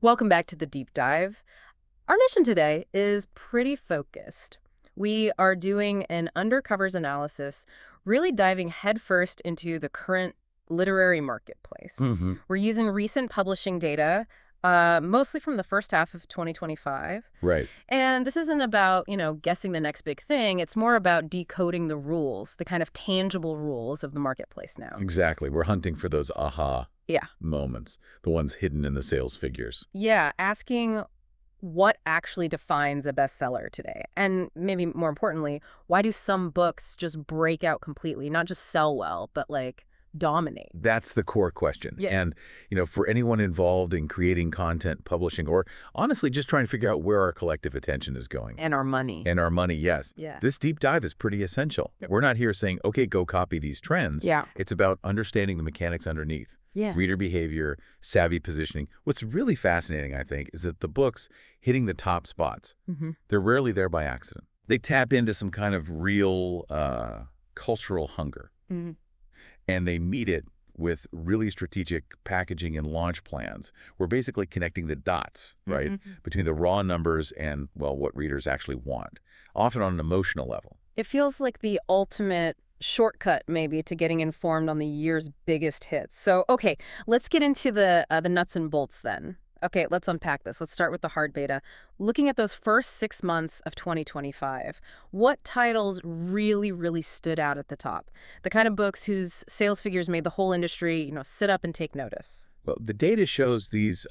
Welcome back to the deep dive. Our mission today is pretty focused. We are doing an undercovers analysis, really diving headfirst into the current literary marketplace. hmm We're using recent publishing data, mostly from the first half of 2025. Right. And this isn't about, guessing the next big thing. It's more about decoding the rules, the kind of tangible rules of the marketplace now. Exactly. We're hunting for those aha Yeah. moments, the ones hidden in the sales figures. Yeah, asking what actually defines a bestseller today? And maybe more importantly, why do some books just break out completely, not just sell well, but like dominate? That's the core question. Yeah. And, for anyone involved in creating content, publishing, or honestly just trying to figure out where our collective attention is going. And our money. And our money, yes. Yeah. This deep dive is pretty essential. Yep. We're not here saying, okay, go copy these trends. Yeah. It's about understanding the mechanics underneath. Yeah. Reader behavior, savvy positioning. What's really fascinating, I think, is that the books hitting the top spots, they're rarely there by accident. They tap into some kind of real cultural hunger, Mhm. and they meet it with really strategic packaging and launch plans. We're basically connecting the dots, right, between the raw numbers and, well, what readers actually want, often on an emotional level. It feels like the ultimate shortcut, maybe, to getting informed on the year's biggest hits. So, okay, let's get into the nuts and bolts then. Okay, let's unpack this. Let's start with the hard beta. Looking at those first 6 months of 2025, what titles really, really stood out at the top? The kind of books whose sales figures made the whole industry, sit up and take notice. Well, the data shows these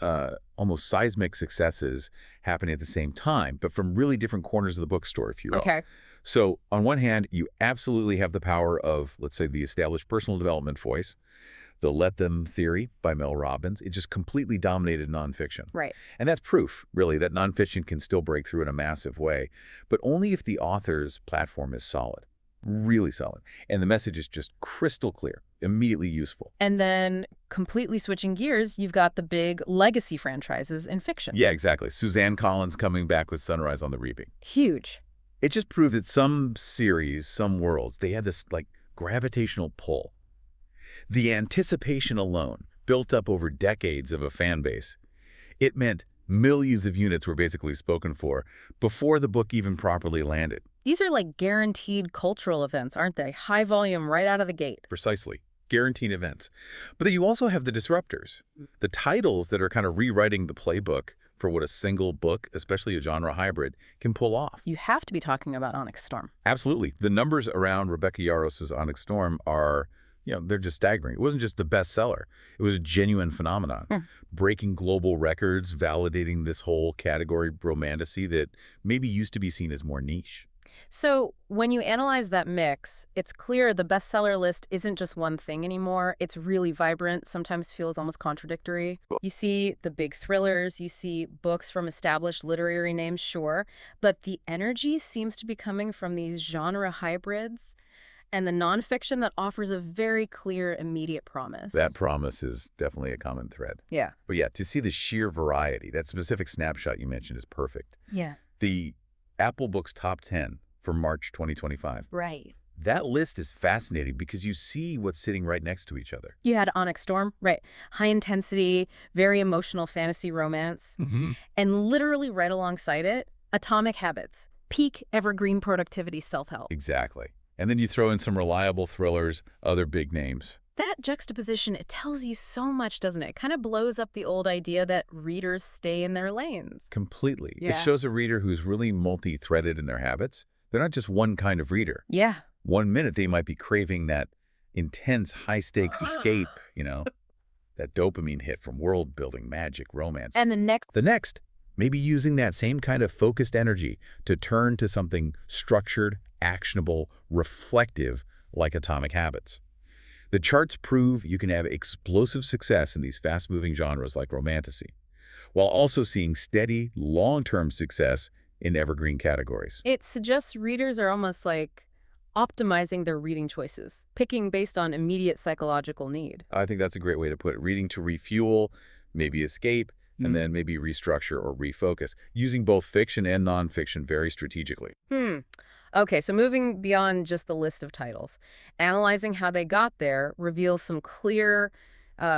almost seismic successes happening at the same time, but from really different corners of the bookstore, if you will. Okay. So on one hand, you absolutely have the power of, let's say, the established personal development voice, the Let Them theory by Mel Robbins. It just completely dominated nonfiction. Right. And that's proof, really, that nonfiction can still break through in a massive way, but only if the author's platform is solid, really solid. And the message is just crystal clear, immediately useful. And then completely switching gears, you've got the big legacy franchises in fiction. Yeah, exactly. Suzanne Collins coming back with Sunrise on the Reaping. Huge. It just proved that some series, some worlds, they had this gravitational pull. The anticipation alone, built up over decades of a fan base, it meant millions of units were basically spoken for before the book even properly landed. These are like guaranteed cultural events, aren't they? High volume right out of the gate. Precisely. Guaranteed events. But then you also have the disruptors, the titles that are kind of rewriting the playbook for what a single book, especially a genre hybrid, can pull off. You have to be talking about Onyx Storm. Absolutely. The numbers around Rebecca Yaros's Onyx Storm are, they're just staggering. It wasn't just a bestseller. It was a genuine phenomenon, breaking global records, validating this whole category romantasy that maybe used to be seen as more niche. So when you analyze that mix, it's clear the bestseller list isn't just one thing anymore. It's really vibrant, sometimes feels almost contradictory. You see the big thrillers, you see books from established literary names, sure, but the energy seems to be coming from these genre hybrids and the nonfiction that offers a very clear, immediate promise. That promise is definitely a common thread. Yeah. But yeah, to see the sheer variety, that specific snapshot you mentioned is perfect. Yeah. The Apple Books Top 10 for March 2025. Right. That list is fascinating because you see what's sitting right next to each other. You had Onyx Storm, right? High intensity, very emotional fantasy romance. And literally right alongside it, Atomic Habits, peak evergreen productivity self-help. Exactly. And then you throw in some reliable thrillers, other big names. That juxtaposition, it tells you so much, doesn't it? It kind of blows up the old idea that readers stay in their lanes. Completely. Yeah. It shows a reader who's really multi-threaded in their habits. They're not just one kind of reader. Yeah. 1 minute they might be craving that intense, high-stakes escape, that dopamine hit from world-building, magic, romance. And the next, maybe using that same kind of focused energy to turn to something structured, actionable, reflective, like Atomic Habits. The charts prove you can have explosive success in these fast-moving genres like Romantasy, while also seeing steady, long-term success in evergreen categories. it suggests readers are almost like optimizing their reading choices, picking based on immediate psychological need. I think that's a great way to put it. Reading to refuel, maybe escape, and then maybe restructure or refocus, using both fiction and nonfiction very strategically. Okay, so moving beyond just the list of titles, analyzing how they got there reveals some clear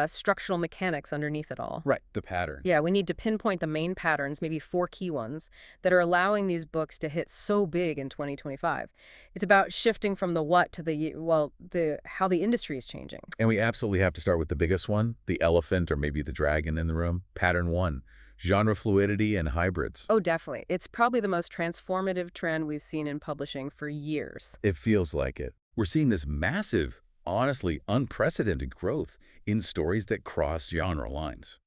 structural mechanics underneath it all. Right, the patterns. Yeah, we need to pinpoint the main patterns, maybe 4 key ones, that are allowing these books to hit so big in 2025. It's about shifting from the what to the how the industry is changing. And we absolutely have to start with the biggest one, the elephant or maybe the dragon in the room. Pattern 1, genre fluidity and hybrids. Oh, definitely. It's probably the most transformative trend we've seen in publishing for years. It feels like it. We're seeing this massive, honestly unprecedented growth in stories that cross genre lines.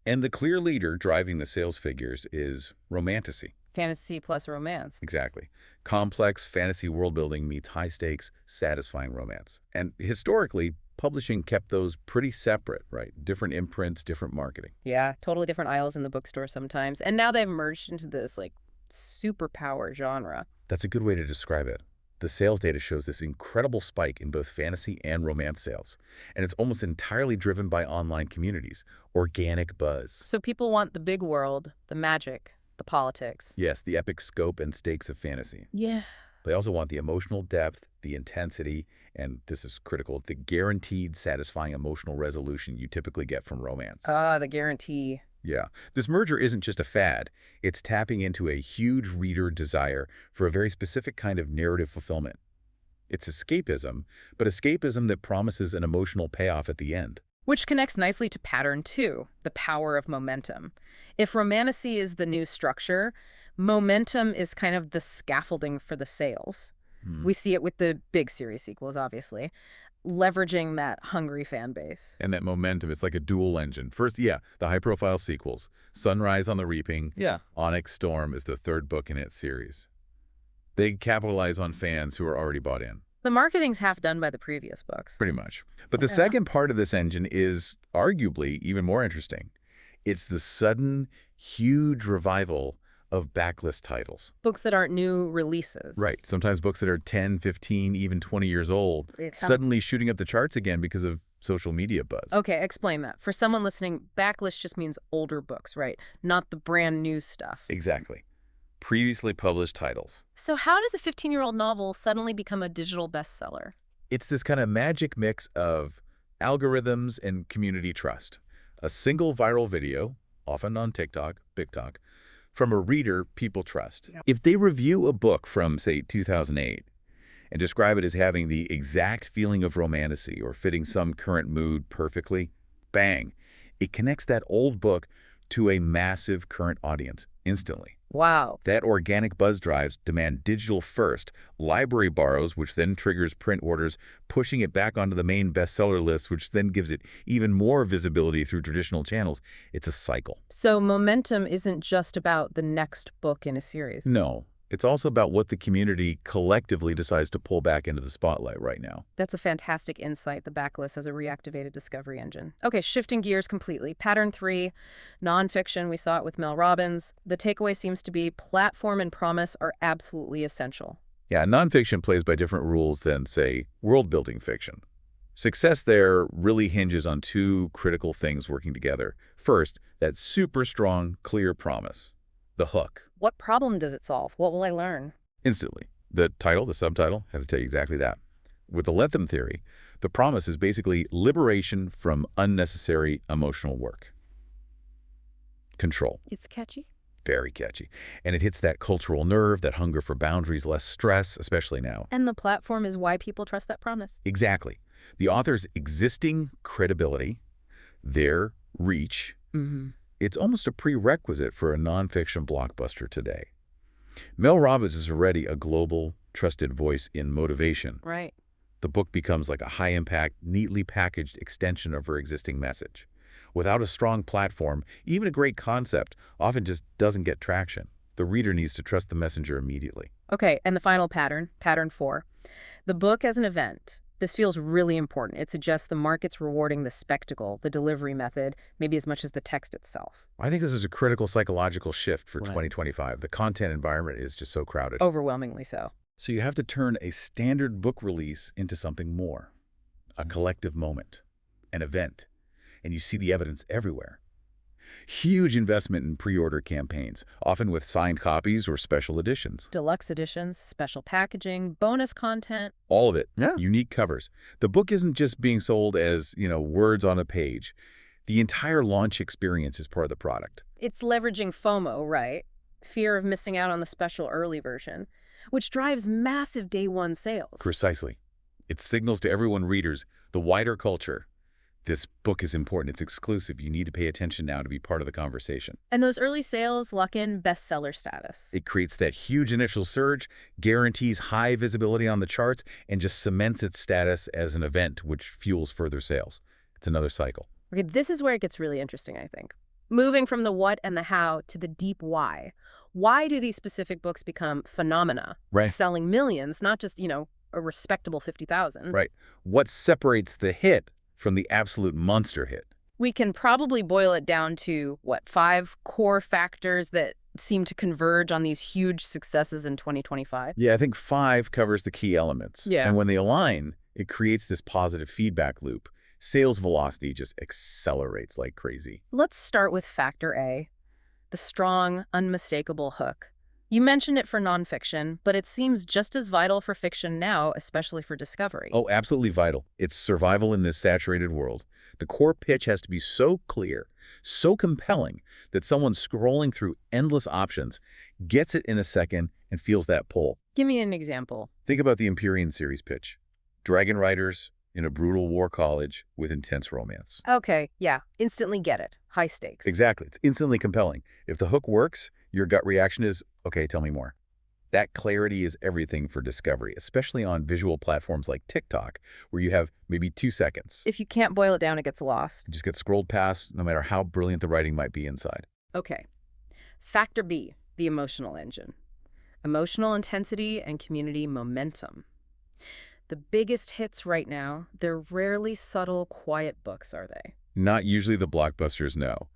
And the clear leader driving the sales figures is Romantasy. Fantasy plus romance. Exactly. Complex fantasy world building meets high stakes, satisfying romance. And historically, publishing kept those pretty separate, right? Different imprints, different marketing. Yeah, totally different aisles in the bookstore sometimes. And now they've merged into this, like, superpower genre. That's a good way to describe it. The sales data shows this incredible spike in both fantasy and romance sales, and it's almost entirely driven by online communities, organic buzz. So people want the big world, the magic, the politics. Yes, the epic scope and stakes of fantasy. Yeah. They also want the emotional depth, the intensity, and this is critical, the guaranteed satisfying emotional resolution you typically get from romance. The guarantee. Yeah. This merger isn't just a fad. It's tapping into a huge reader desire for a very specific kind of narrative fulfillment. It's escapism, but escapism that promises an emotional payoff at the end. Which connects nicely to pattern 2, the power of momentum. If romantasy is the new structure, momentum is kind of the scaffolding for the sales. We see it with the big series sequels, obviously, leveraging that hungry fan base. And that momentum, it's like a dual engine. First, yeah, the high-profile sequels. Sunrise on the Reaping. Yeah. Onyx Storm is the third book in its series. They capitalize on fans who are already bought in. The marketing's half done by the previous books. Pretty much. But the second part of this engine is arguably even more interesting. It's the sudden, huge revival of backlist titles. Books that aren't new releases. Right. Sometimes books that are 10, 15, even 20 years old, suddenly shooting up the charts again because of social media buzz. Okay, explain that. For someone listening, backlist just means older books, right? Not the brand new stuff. Exactly. Previously published titles. So how does a 15-year-old novel suddenly become a digital bestseller? It's this kind of magic mix of algorithms and community trust. A single viral video, often on TikTok, BookTok, from a reader people trust. Yep. If they review a book from, say, 2008 and describe it as having the exact feeling of romantasy or fitting some current mood perfectly, bang, it connects that old book to a massive current audience instantly. Wow. That organic buzz drives demand digital first, library borrows, which then triggers print orders, pushing it back onto the main bestseller list, which then gives it even more visibility through traditional channels. It's a cycle. So momentum isn't just about the next book in a series. No, it's also about what the community collectively decides to pull back into the spotlight right now. That's a fantastic insight. The backlist as a reactivated discovery engine. Okay, shifting gears completely. Pattern 3, nonfiction. We saw it with Mel Robbins. The takeaway seems to be platform and promise are absolutely essential. Yeah, nonfiction plays by different rules than, say, world-building fiction. Success there really hinges on two critical things working together. First, that super strong, clear promise. The hook. What problem does it solve? What will I learn? Instantly. The title, the subtitle, has to tell you exactly that. With the Lethem theory, the promise is basically liberation from unnecessary emotional work. Control. It's catchy. Very catchy. And it hits that cultural nerve, that hunger for boundaries, less stress, especially now. And the platform is why people trust that promise. Exactly. The author's existing credibility, their reach, it's almost a prerequisite for a nonfiction blockbuster today. Mel Robbins is already a global, trusted voice in motivation. Right. The book becomes like a high-impact, neatly packaged extension of her existing message. Without a strong platform, even a great concept often just doesn't get traction. The reader needs to trust the messenger immediately. Okay, and the final pattern, pattern 4. The book as an event. This feels really important. It suggests the market's rewarding the spectacle, the delivery method, maybe as much as the text itself. I think this is a critical psychological shift for 2025. The content environment is just so crowded. Overwhelmingly so. So you have to turn a standard book release into something more. A collective moment. An event. And you see the evidence everywhere. Huge investment in pre-order campaigns, often with signed copies or special editions. Deluxe editions, special packaging, bonus content. All of it. Yeah. Unique covers. The book isn't just being sold as, words on a page. The entire launch experience is part of the product. It's leveraging FOMO, right? Fear of missing out on the special early version, which drives massive day one sales. Precisely. It signals to everyone readers, the wider culture, this book is important, it's exclusive, you need to pay attention now to be part of the conversation. And those early sales lock in bestseller status. It creates that huge initial surge, guarantees high visibility on the charts, and just cements its status as an event, which fuels further sales. It's another cycle. Okay, this is where it gets really interesting, I think. Moving from the what and the how to the deep why. Why do these specific books become phenomena? Right. Selling millions, not just, a respectable 50,000. Right. What separates the hit from the absolute monster hit? We can probably boil it down to, 5 core factors that seem to converge on these huge successes in 2025? Yeah, I think 5 covers the key elements. Yeah. And when they align, it creates this positive feedback loop. Sales velocity just accelerates like crazy. Let's start with factor A, the strong, unmistakable hook. You mentioned it for nonfiction, but it seems just as vital for fiction now, especially for discovery. Oh, absolutely vital. It's survival in this saturated world. The core pitch has to be so clear, so compelling, that someone scrolling through endless options gets it in a second and feels that pull. Give me an example. Think about the Empyrean series pitch. Dragon riders in a brutal war college with intense romance. Okay, yeah, instantly get it. High stakes. Exactly. It's instantly compelling. If the hook works, your gut reaction is, okay, tell me more. That clarity is everything for discovery, especially on visual platforms like TikTok, where you have maybe 2 seconds. If you can't boil it down, it gets lost. You just get scrolled past, no matter how brilliant the writing might be inside. Okay. Factor B, the emotional engine. Emotional intensity and community momentum. The biggest hits right now, they're rarely subtle, quiet books, are they? Not usually the blockbusters, no.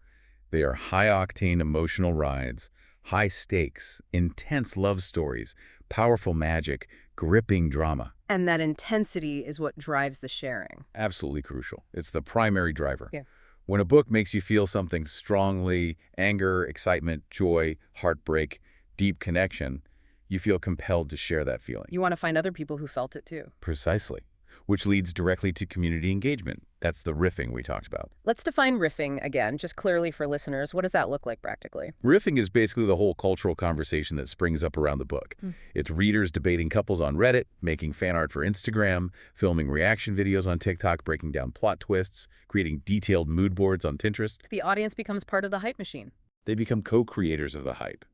They are high-octane emotional rides, high stakes, intense love stories, powerful magic, gripping drama. And that intensity is what drives the sharing. Absolutely crucial. It's the primary driver. Yeah. When a book makes you feel something strongly, anger, excitement, joy, heartbreak, deep connection, you feel compelled to share that feeling. You want to find other people who felt it too. Precisely. Which leads directly to community engagement. That's the riffing we talked about. Let's define riffing again, just clearly for listeners. What does that look like practically? Riffing is basically the whole cultural conversation that springs up around the book. It's readers debating couples on Reddit, making fan art for Instagram, filming reaction videos on TikTok, breaking down plot twists, creating detailed mood boards on Pinterest. The audience becomes part of the hype machine. They become co-creators of the hype.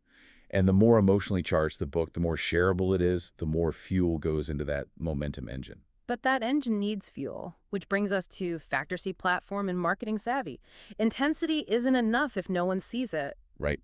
And the more emotionally charged the book, the more shareable it is, the more fuel goes into that momentum engine. But that engine needs fuel, which brings us to Factor C platform and marketing savvy. Intensity isn't enough if no one sees it. Right.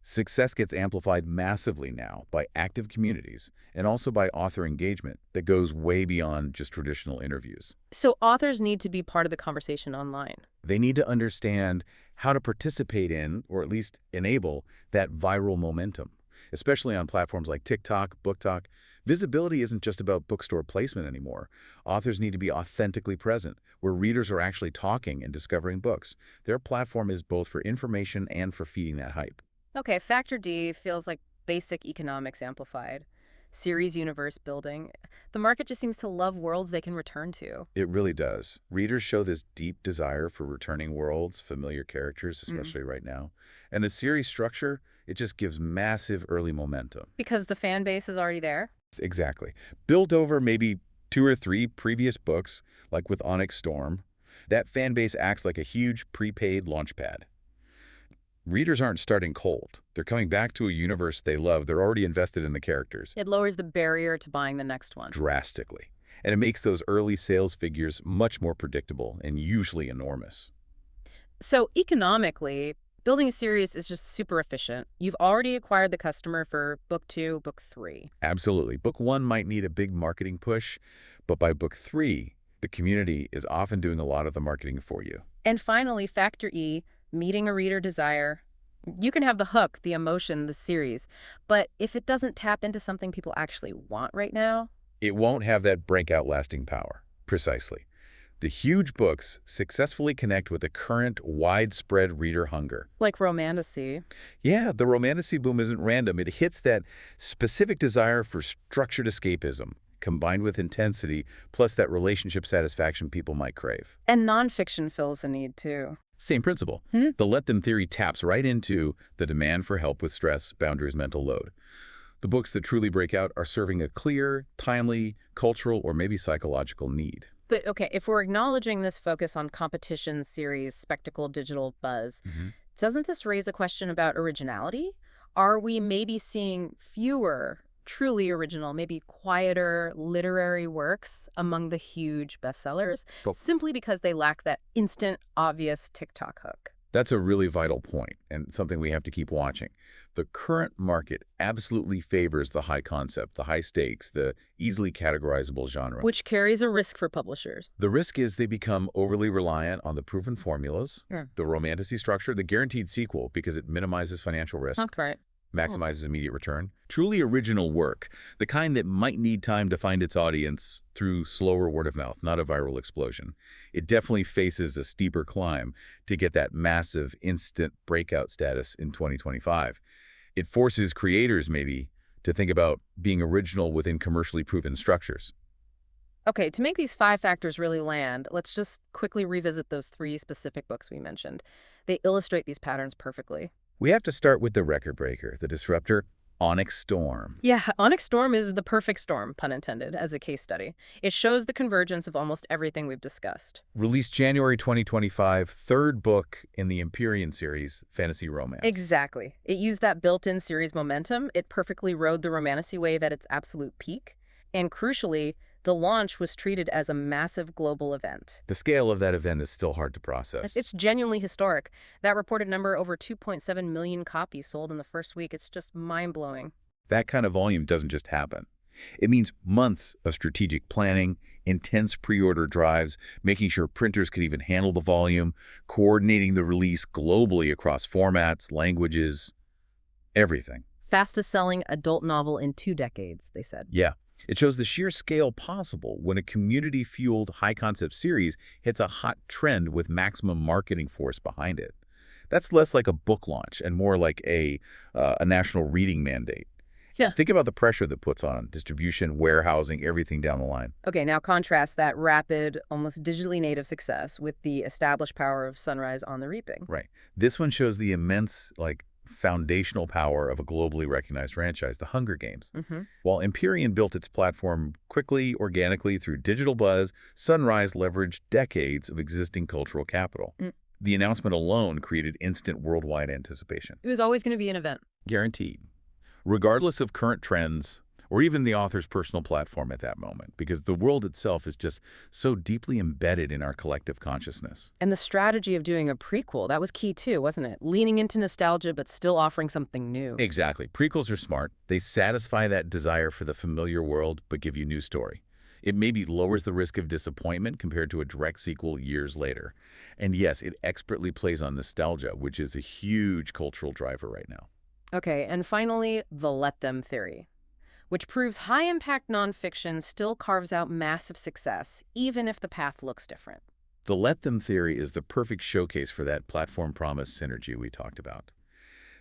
Success gets amplified massively now by active communities and also by author engagement that goes way beyond just traditional interviews. So authors need to be part of the conversation online. They need to understand how to participate in, or at least enable, that viral momentum, especially on platforms like TikTok, BookTok. Visibility isn't just about bookstore placement anymore. Authors need to be authentically present, where readers are actually talking and discovering books. Their platform is both for information and for feeding that hype. Okay, Factor D feels like basic economics amplified. Series universe building. The market just seems to love worlds they can return to. It really does. Readers show this deep desire for returning worlds, familiar characters, especially right now. And the series structure, it just gives massive early momentum. Because the fan base is already there? Exactly. Built over maybe 2 or 3 previous books, like with Onyx Storm, that fan base acts like a huge prepaid launchpad. Readers aren't starting cold. They're coming back to a universe they love. They're already invested in the characters. It lowers the barrier to buying the next one. Drastically. And it makes those early sales figures much more predictable and usually enormous. So economically, building a series is just super efficient. You've already acquired the customer for book 2, book 3. Absolutely. Book 1 might need a big marketing push, but by book 3, the community is often doing a lot of the marketing for you. And finally, Factor E, meeting a reader desire. You can have the hook, the emotion, the series, but if it doesn't tap into something people actually want right now, It won't have that breakout lasting power. Precisely. The huge books successfully connect with the current widespread reader hunger. Like Romantasy. Yeah, the Romantasy boom isn't random. It hits that specific desire for structured escapism, combined with intensity, plus that relationship satisfaction people might crave. And nonfiction fills a need, too. Same principle. The let them theory taps right into the demand for help with stress, boundaries, mental load. The books that truly break out are serving a clear, timely, cultural, or maybe psychological need. But okay, if we're acknowledging this focus on competition, series, spectacle, digital buzz, doesn't this raise a question about originality? Are we maybe seeing fewer truly original, maybe quieter literary works among the huge bestsellers, Well, simply because they lack that instant, obvious TikTok hook? that's a really vital point and something we have to keep watching. The current market absolutely favors the high concept, the high stakes, the easily categorizable genre. Which carries a risk for publishers. The risk is they become overly reliant on the proven formulas, the romantasy structure, the guaranteed sequel because it minimizes financial risk, That's right. maximizes immediate return. Truly original work, the kind that might need time to find its audience through slower word of mouth, not a viral explosion. It definitely faces a steeper climb to get that massive instant breakout status in 2025. It forces creators, maybe, to think about being original within commercially proven structures. Okay, to make these 5 factors really land, let's just quickly revisit those 3 specific books we mentioned. They illustrate these patterns perfectly. We have to start with the record breaker, the disruptor, Onyx Storm. Yeah, Onyx Storm is the perfect storm, pun intended, as a case study. It shows the convergence of almost everything we've discussed. Released January 2025, third book in the Empyrean series, fantasy romance. Exactly. It used that built-in series momentum. It perfectly rode the romantasy wave at its absolute peak. And crucially, the launch was treated as a massive global event. The scale of that event is still hard to process. It's genuinely historic. That reported number, over 2.7 million copies sold in the first week. It's just mind-blowing. That kind of volume doesn't just happen. It means months of strategic planning, intense pre-order drives, making sure printers could even handle the volume, coordinating the release globally across formats, languages, everything. Fastest-selling adult novel in 2 decades, they said. Yeah. It shows the sheer scale possible when a community-fueled high-concept series hits a hot trend with maximum marketing force behind it. That's less like a book launch and more like a national reading mandate. Yeah. Think about the pressure that puts on distribution, warehousing, everything down the line. Okay, now contrast that rapid, almost digitally native success with the established power of Sunrise on the Reaping. Right. This one shows the immense, foundational power of a globally recognized franchise, The Hunger Games. While Empyrean built its platform quickly, organically through digital buzz, Sunrise leveraged decades of existing cultural capital. The announcement alone created instant worldwide anticipation. It was always going to be an event. Guaranteed. Regardless of current trends, or even the author's personal platform at that moment, because the world itself is just so deeply embedded in our collective consciousness. And the strategy of doing a prequel, that was key too, wasn't it? Leaning into nostalgia, but still offering something new. Exactly. Prequels are smart. They satisfy that desire for the familiar world, but give you new story. It maybe lowers the risk of disappointment compared to a direct sequel years later. And yes, it expertly plays on nostalgia, which is a huge cultural driver right now. Okay, and finally, the let them theory, which proves high-impact nonfiction still carves out massive success, even if the path looks different. The let them theory is the perfect showcase for that platform promise synergy we talked about.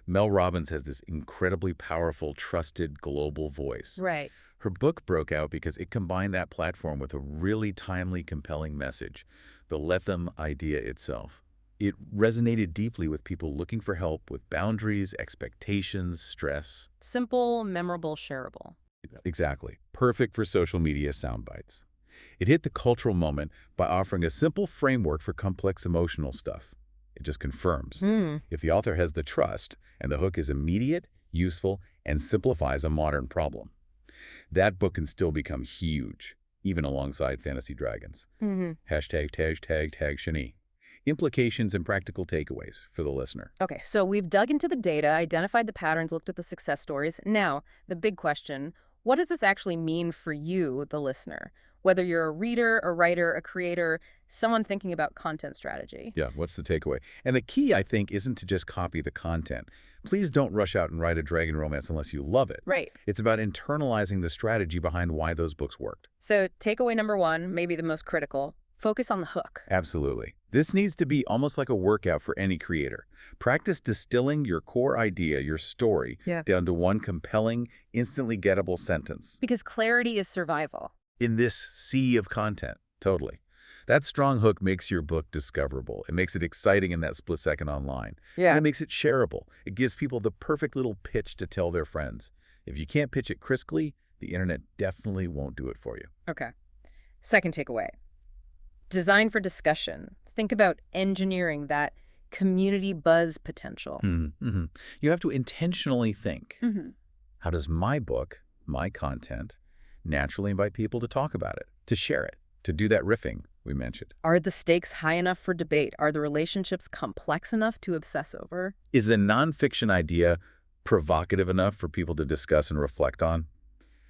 Mel Robbins has this incredibly powerful, trusted global voice. Right. Her book broke out because it combined that platform with a really timely, compelling message, the let them idea itself. It resonated deeply with people looking for help with boundaries, expectations, stress. Simple, memorable, shareable. Exactly. Perfect for social media sound bites. It hit the cultural moment by offering a simple framework for complex emotional stuff. It just confirms. If the author has the trust and the hook is immediate, useful, and simplifies a modern problem, that book can still become huge, even alongside Fantasy Dragons. Hashtag Shani. Implications and practical takeaways for the listener. Okay, so we've dug into the data, identified the patterns, looked at the success stories. Now, the big question, what does this actually mean for you, the listener? Whether you're a reader, a writer, a creator, someone thinking about content strategy. Yeah, what's the takeaway? And the key, I think, isn't to just copy the content. Please don't rush out and write a dragon romance unless you love it. Right. It's about internalizing the strategy behind why those books worked. So takeaway number 1, maybe the most critical, Focus on the hook. Absolutely. This needs to be almost like a workout for any creator. Practice distilling your core idea, your story, Yeah. down to one compelling, instantly gettable sentence. Because clarity is survival. In this sea of content. Totally. That strong hook makes your book discoverable. It makes it exciting in that split second online. And Yeah. it makes it shareable. It gives people the perfect little pitch to tell their friends. If you can't pitch it crisply, the internet definitely won't do it for you. Okay. Second takeaway. Design for discussion. Think about engineering that community buzz potential. Mm-hmm. You have to intentionally think, Mm-hmm. how does my book, my content, naturally invite people to talk about it, to share it, to do that riffing we mentioned? Are the stakes high enough for debate? Are the relationships complex enough to obsess over? Is the nonfiction idea provocative enough for people to discuss and reflect on?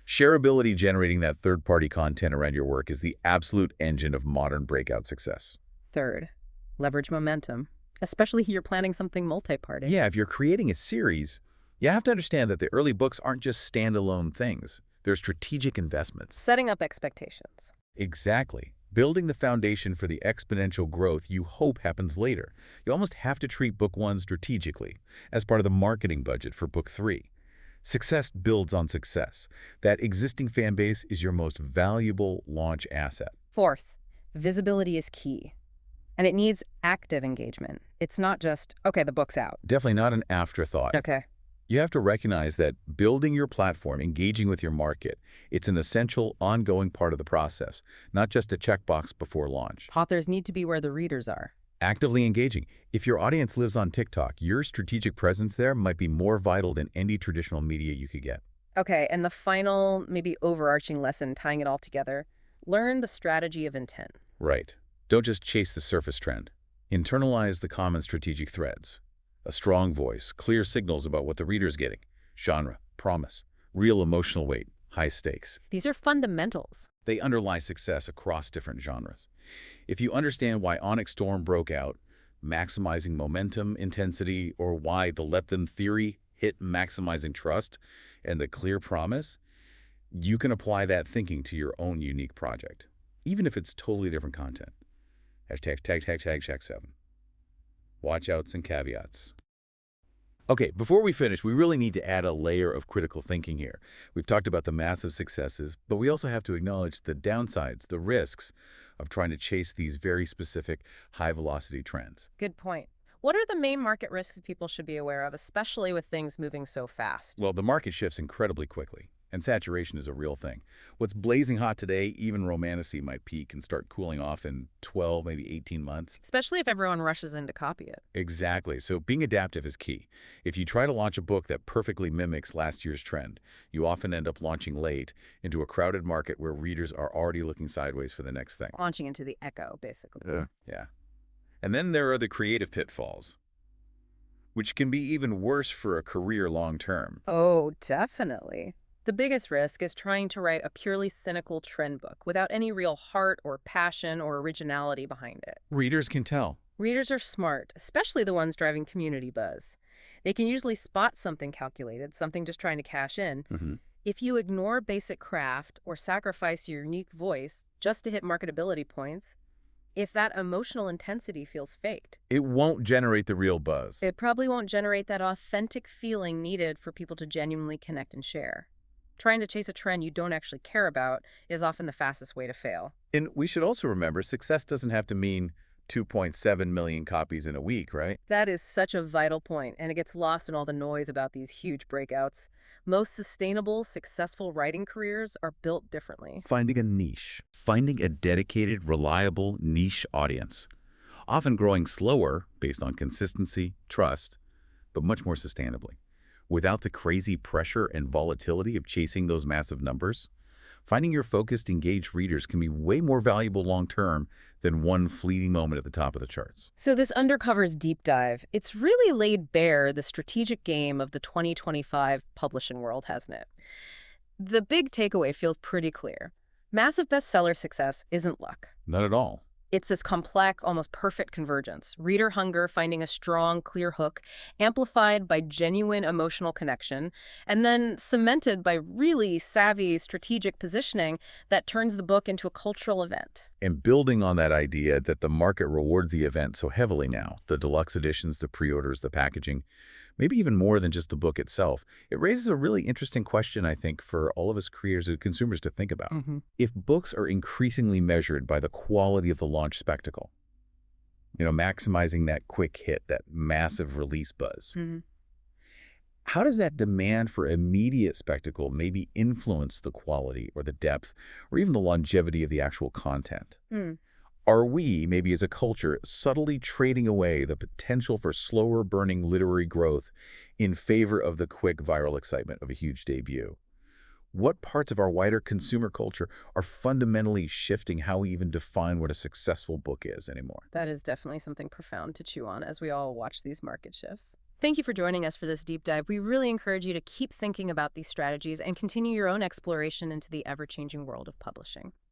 Shareability generating that third-party content around your work is the absolute engine of modern breakout success. Third, leverage momentum, especially if you're planning something multi-party. Yeah, if you're creating a series, you have to understand that the early books aren't just standalone things. They're strategic investments. Setting up expectations. Exactly. Building the foundation for the exponential growth you hope happens later. You almost have to treat book one strategically, as part of the marketing budget for book three. Success builds on success. That existing fan base is your most valuable launch asset. Fourth, visibility is key. And it needs active engagement. It's not just, okay, the book's out. Definitely not an afterthought. Okay. You have to recognize that building your platform, engaging with your market, it's an essential, ongoing part of the process, not just a checkbox before launch. Authors need to be where the readers are. Actively engaging. If your audience lives on TikTok, your strategic presence there might be more vital than any traditional media you could get. Okay, and the final, maybe overarching lesson, tying it all together, learn the strategy of intent. Right. Don't just chase the surface trend. Internalize the common strategic threads. A strong voice, clear signals about what the reader's getting, genre, promise, real emotional weight, high stakes. These are fundamentals. They underlie success across different genres. If you understand why Onyx Storm broke out, maximizing momentum, intensity, or why the let them theory hit maximizing trust and the clear promise, you can apply that thinking to your own unique project, even if it's totally different content. ###Shack7. Watch outs and caveats. Okay, before we finish, we really need to add a layer of critical thinking here. We've talked about the massive successes, but we also have to acknowledge the downsides, the risks of trying to chase these very specific high-velocity trends. Good point. What are the main market risks people should be aware of, especially with things moving so fast? Well, the market shifts incredibly quickly, and saturation is a real thing. What's blazing hot today, even Romantasy might peak and start cooling off in 12, maybe 18 months. Especially if everyone rushes in to copy it. Exactly. So being adaptive is key. If you try to launch a book that perfectly mimics last year's trend, you often end up launching late into a crowded market where readers are already looking sideways for the next thing. Launching into the echo, basically. Yeah. And then there are the creative pitfalls, which can be even worse for a career long-term. Oh, definitely. The biggest risk is trying to write a purely cynical trend book without any real heart or passion or originality behind it. Readers can tell. Readers are smart, especially the ones driving community buzz. They can usually spot something calculated, something just trying to cash in. If you ignore basic craft or sacrifice your unique voice just to hit marketability points, if that emotional intensity feels faked, It won't generate the real buzz. it probably won't generate that authentic feeling needed for people to genuinely connect and share. Trying to chase a trend you don't actually care about is often the fastest way to fail. And we should also remember, success doesn't have to mean 2.7 million copies in a week, right? That is such a vital point, and it gets lost in all the noise about these huge breakouts. Most sustainable, successful writing careers are built differently. Finding a niche. Finding a dedicated, reliable niche audience. Often growing slower based on consistency, trust, but much more sustainably. Without the crazy pressure and volatility of chasing those massive numbers, finding your focused, engaged readers can be way more valuable long-term than one fleeting moment at the top of the charts. So this Undercovers deep dive, it's really laid bare the strategic game of the 2025 publishing world, hasn't it? The big takeaway feels pretty clear. Massive bestseller success isn't luck. Not at all. It's this complex, almost perfect convergence. Reader hunger finding a strong, clear hook, amplified by genuine emotional connection, and then cemented by really savvy strategic positioning that turns the book into a cultural event. And building on that idea that the market rewards the event so heavily now, the deluxe editions, the pre-orders, the packaging, maybe even more than just the book itself, it raises a really interesting question, I think, for all of us creators and consumers to think about. Hmm. If books are increasingly measured by the quality of the launch spectacle, maximizing that quick hit, that massive release buzz, how does that demand for immediate spectacle maybe influence the quality or the depth or even the longevity of the actual content? Are we, maybe as a culture, subtly trading away the potential for slower burning literary growth in favor of the quick viral excitement of a huge debut? What parts of our wider consumer culture are fundamentally shifting how we even define what a successful book is anymore? That is definitely something profound to chew on as we all watch these market shifts. Thank you for joining us for this deep dive. We really encourage you to keep thinking about these strategies and continue your own exploration into the ever-changing world of publishing.